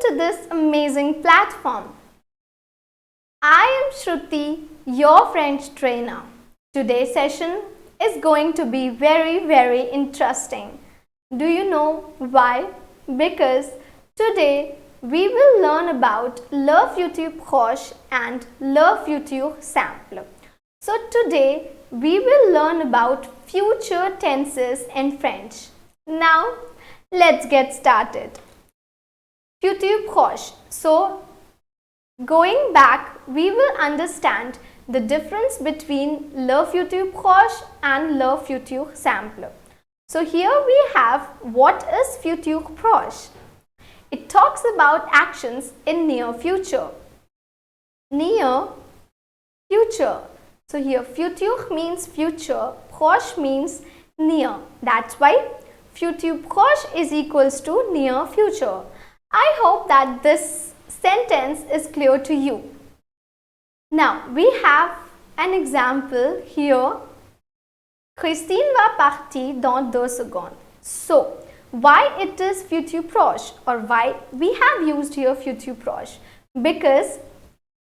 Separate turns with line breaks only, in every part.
to this amazing platform. I am Shruti, your French trainer. Today's session is going to be very interesting. Do you know why? Because today we will learn about le futur proche and le futur simple. So today we will learn about future tenses in French. Now let's get started. Futur proche. So going back, we will understand the difference between le futur proche and le futur simple. So here we have what is futur proche. It talks about actions in near future. Near future. So here futur means future, proche means near. That's why futur proche is equals to near future. I hope that this sentence is clear to you. Now we have an example here. Christine va partir dans 2 secondes. So why it is futur proche, or why we have used here futur proche? Because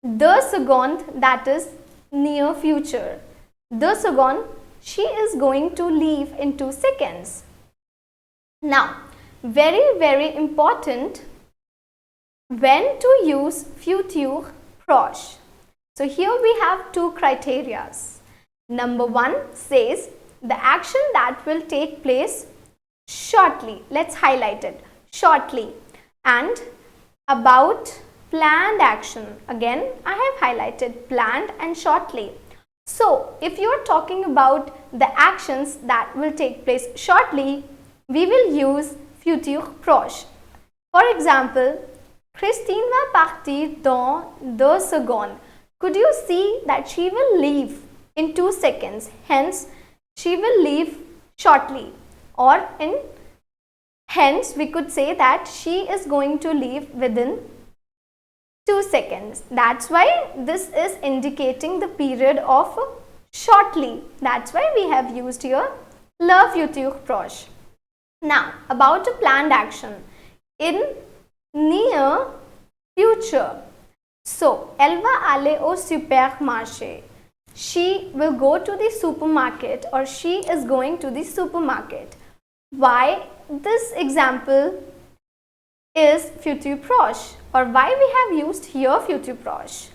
2 secondes, that is near future. 2 secondes, she is going to leave in 2 seconds. Now very important when to use futur proche. So here we have 2 criteria. Number 1 says the action that will take place shortly. Let's highlight it. Shortly. And about planned action. Again, I have highlighted planned and shortly. So if you are talking about the actions that will take place shortly, we will use futur proche. For example, Christine va partir dans 2 secondes. Could you see that she will leave in 2 seconds? Hence, she will leave shortly. Or hence, we could say that she is going to leave within 2 seconds. That's why this is indicating the period of shortly. That's why we have used here le futur proche. Now, about a planned action in near future. So, elle va aller au supermarché. She will go to the supermarket, or she is going to the supermarket. Why this example is futur proche, or why we have used here futur proche?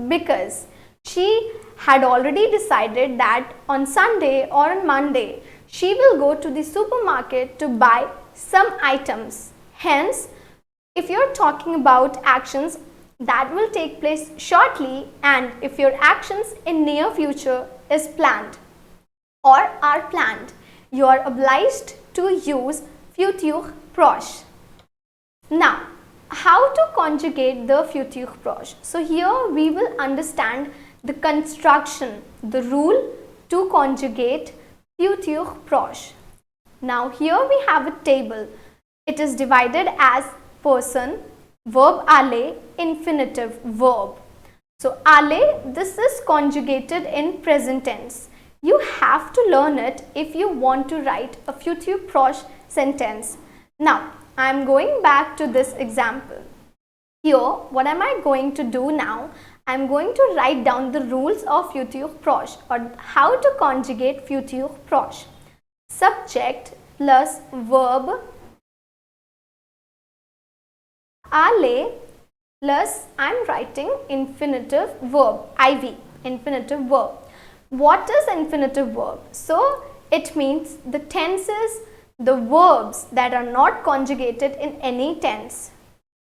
Because she had already decided that on Sunday or on Monday she will go to the supermarket to buy some items. Hence, if you are talking about actions that will take place shortly, and if your actions in near future is planned or are planned, you are obliged to use futur proche. Now, how to conjugate the futur proche? So here we will understand the construction, the rule to conjugate futur proche. Now here we have a table. It is divided as person, verb aller, infinitive verb. So aller, this is conjugated in present tense. You have to learn it if you want to write a futur proche sentence. Now I am going back to this example. Here what am I going to do now? I am going to write down the rules of futur proche, or how to conjugate futur proche. Subject plus verb aller plus I am writing infinitive verb, IV, infinitive verb. What is infinitive verb? So it means the tenses, the verbs that are not conjugated in any tense.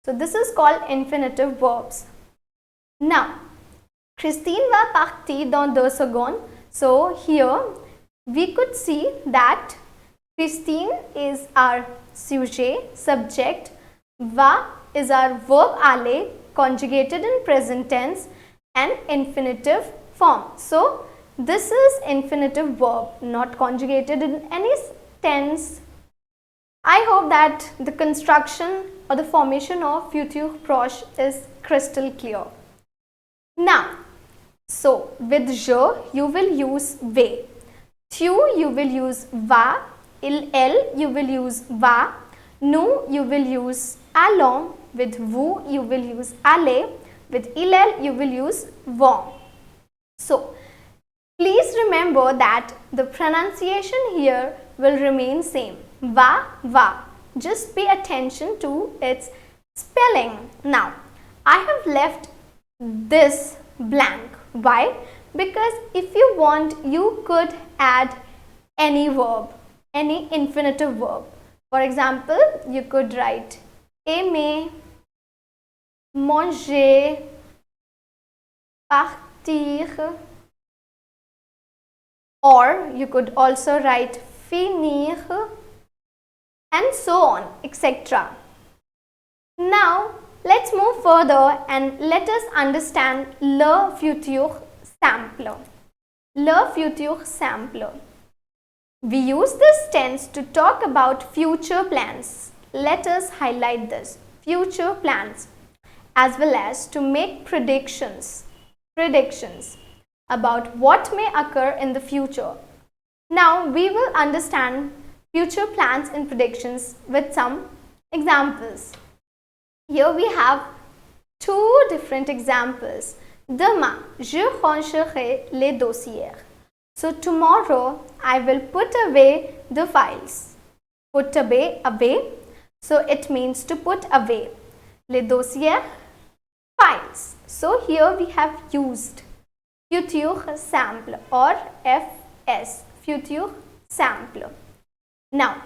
So this is called infinitive verbs. Now, Christine va partir dans 2 secondes. So here we could see that Christine is our sujet, subject, va is our verb aller, conjugated in present tense, and infinitive form. So this is infinitive verb, not conjugated in any tense. I hope that the construction or the formation of futur proche is crystal clear. Now, so with je you will use vais, tu you will use va, elle you will use va, nous you will use allons, With vous, you will use allez. With you will use vont. So, please remember that the pronunciation here will remain same. Va. Just pay attention to its spelling. Now, I have left this blank. Why? Because if you want, you could add any verb, any infinitive verb. For example, you could write aimer, manger, partir, or you could also write finir, and so on, etc. Now, let's move further and let us understand le futur simple. Le futur simple. We use this tense to talk about future plans. Let us highlight this. Future plans, as well as to make predictions about what may occur in the future. Now, we will understand future plans and predictions with some examples. Here we have two different examples. Demain, je rangerai les dossiers. So, tomorrow I will put away the files. Put away. So, it means to put away. Les dossiers, files. So, here we have used futur simple or FS, futur simple. Now,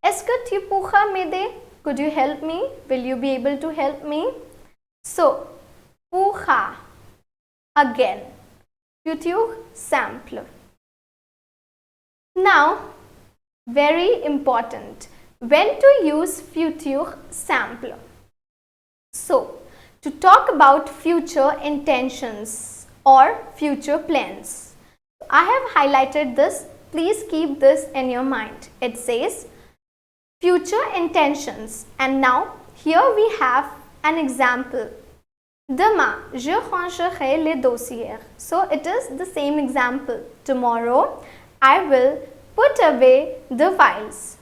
est-ce que tu pourras m'aider? Could you help me? Will you be able to help me? So, pourra, again, futur simple. Now, very important, when to use futur simple. So, to talk about future intentions or future plans. I have highlighted this. Please keep this in your mind. It says future intentions, and now here we have an example. Demain, je rangerai les dossiers. So, it is the same example. Tomorrow, I will put away the files,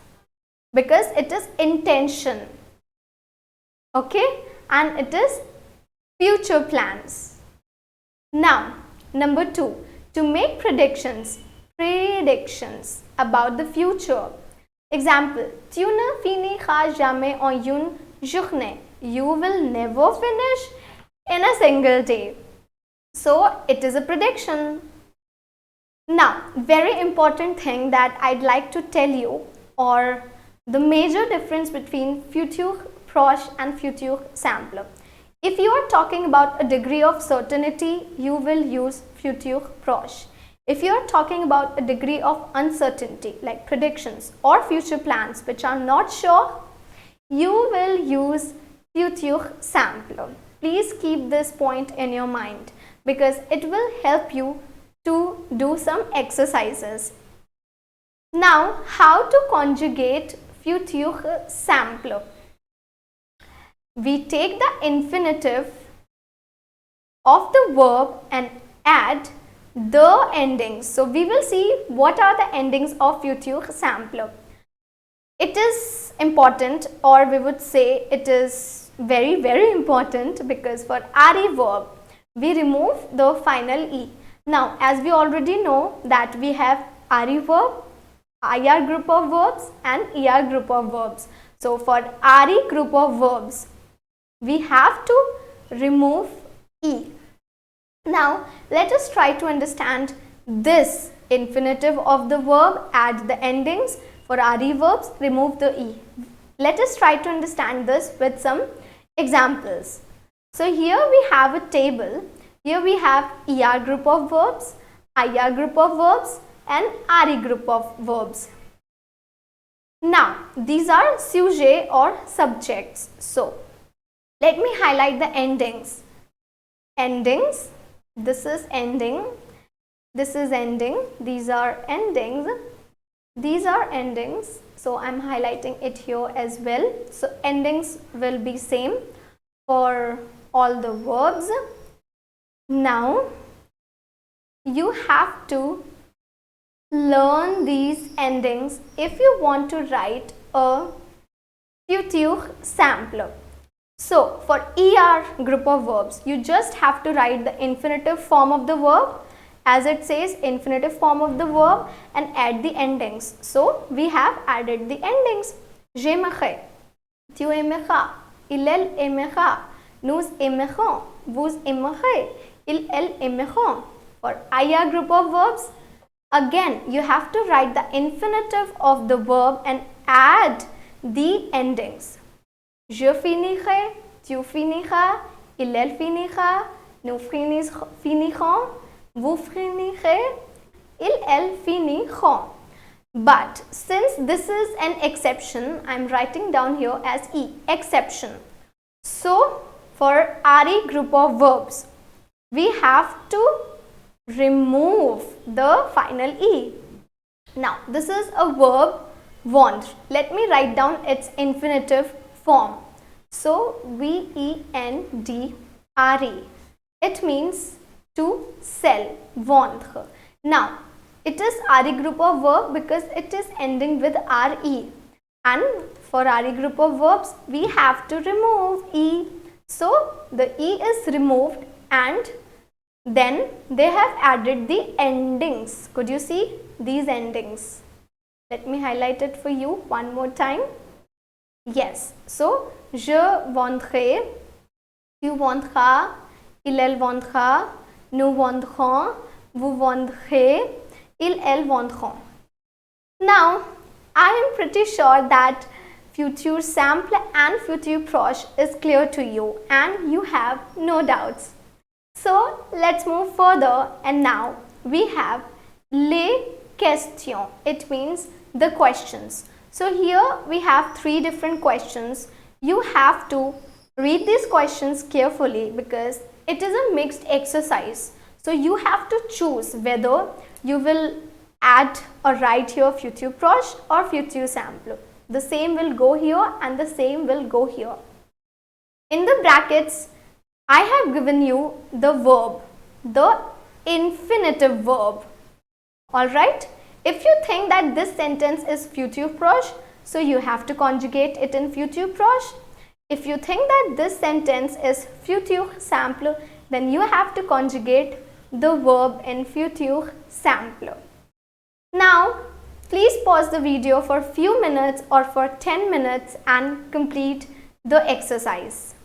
because it is intention, okay, and it is future plans. Now, number 2, to make predictions about the future. Example, tu ne finiras jamais en une journée. You will never finish in a single day. So, it is a prediction. Now, very important thing that I'd like to tell you, or the major difference between futur proche and futur simple. If you are talking about a degree of certainty, you will use futur proche. If you are talking about a degree of uncertainty, like predictions or future plans which are not sure, you will use futur simple. Please keep this point in your mind, because it will help you to do some exercises. Now, how to conjugate futur simple? We take the infinitive of the verb and add the endings. So, we will see what are the endings of futur simple. It is important, or we would say it is very, very important, because for RE verb, we remove the final E. Now, as we already know that we have RE verb, IR group of verbs and ER group of verbs. So, for RE group of verbs, we have to remove E. Now, let us try to understand this infinitive of the verb, add the endings. For RE verbs, remove the E. Let us try to understand this with some examples. So, here we have a table. Here we have ER group of verbs, IR group of verbs and RE group of verbs. Now, these are sujet or subjects. So, let me highlight the endings. Endings, this is ending, this is ending, these are endings, these are endings. So, I am highlighting it here as well. So, endings will be same for all the verbs. Now, you have to learn these endings if you want to write a futur simple. So for ER group of verbs, you just have to write the infinitive form of the verb, as it says infinitive form of the verb, and add the endings. So we have added the endings. J'aimerais, tu aimeras, il elle aimera, nous aimerons, vous aimerez, il elle aimeront. For IR group of verbs, again you have to write the infinitive of the verb and add the endings. Je finirai, tu finiras, il elle finira, nous finirons, vous finirez, il elle finiront. But since this is an exception, I am writing down here as E, exception. So for RE group of verbs, we have to remove the final E. Now this is a verb vendra. Let me write down its infinitive form. So vendre. It means to sell, vendre. Now it is RE group of verb because it is ending with RE, and for RE group of verbs we have to remove E. So the E is removed and then they have added the endings. Could you see these endings? Let me highlight it for you one more time. Yes, so je vendrai, tu vendras, il elle vendra, nous vendrons, vous vendrez, il elle vendront. Now I am pretty sure that future simple and future proche is clear to you and you have no doubts. So let's move further, and now we have les questions. It means the questions. So here we have 3 different questions. You have to read these questions carefully because it is a mixed exercise. So you have to choose whether you will add or write here future proche or future simple. The same will go here and the same will go here. In the brackets, I have given you the verb, the infinitive verb. Alright? If you think that this sentence is futur proche, so you have to conjugate it in futur proche. If you think that this sentence is futur simple, then you have to conjugate the verb in futur simple. Now, please pause the video for few minutes or for 10 minutes and complete the exercise.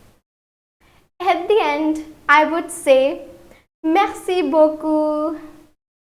At the end, I would say, merci beaucoup.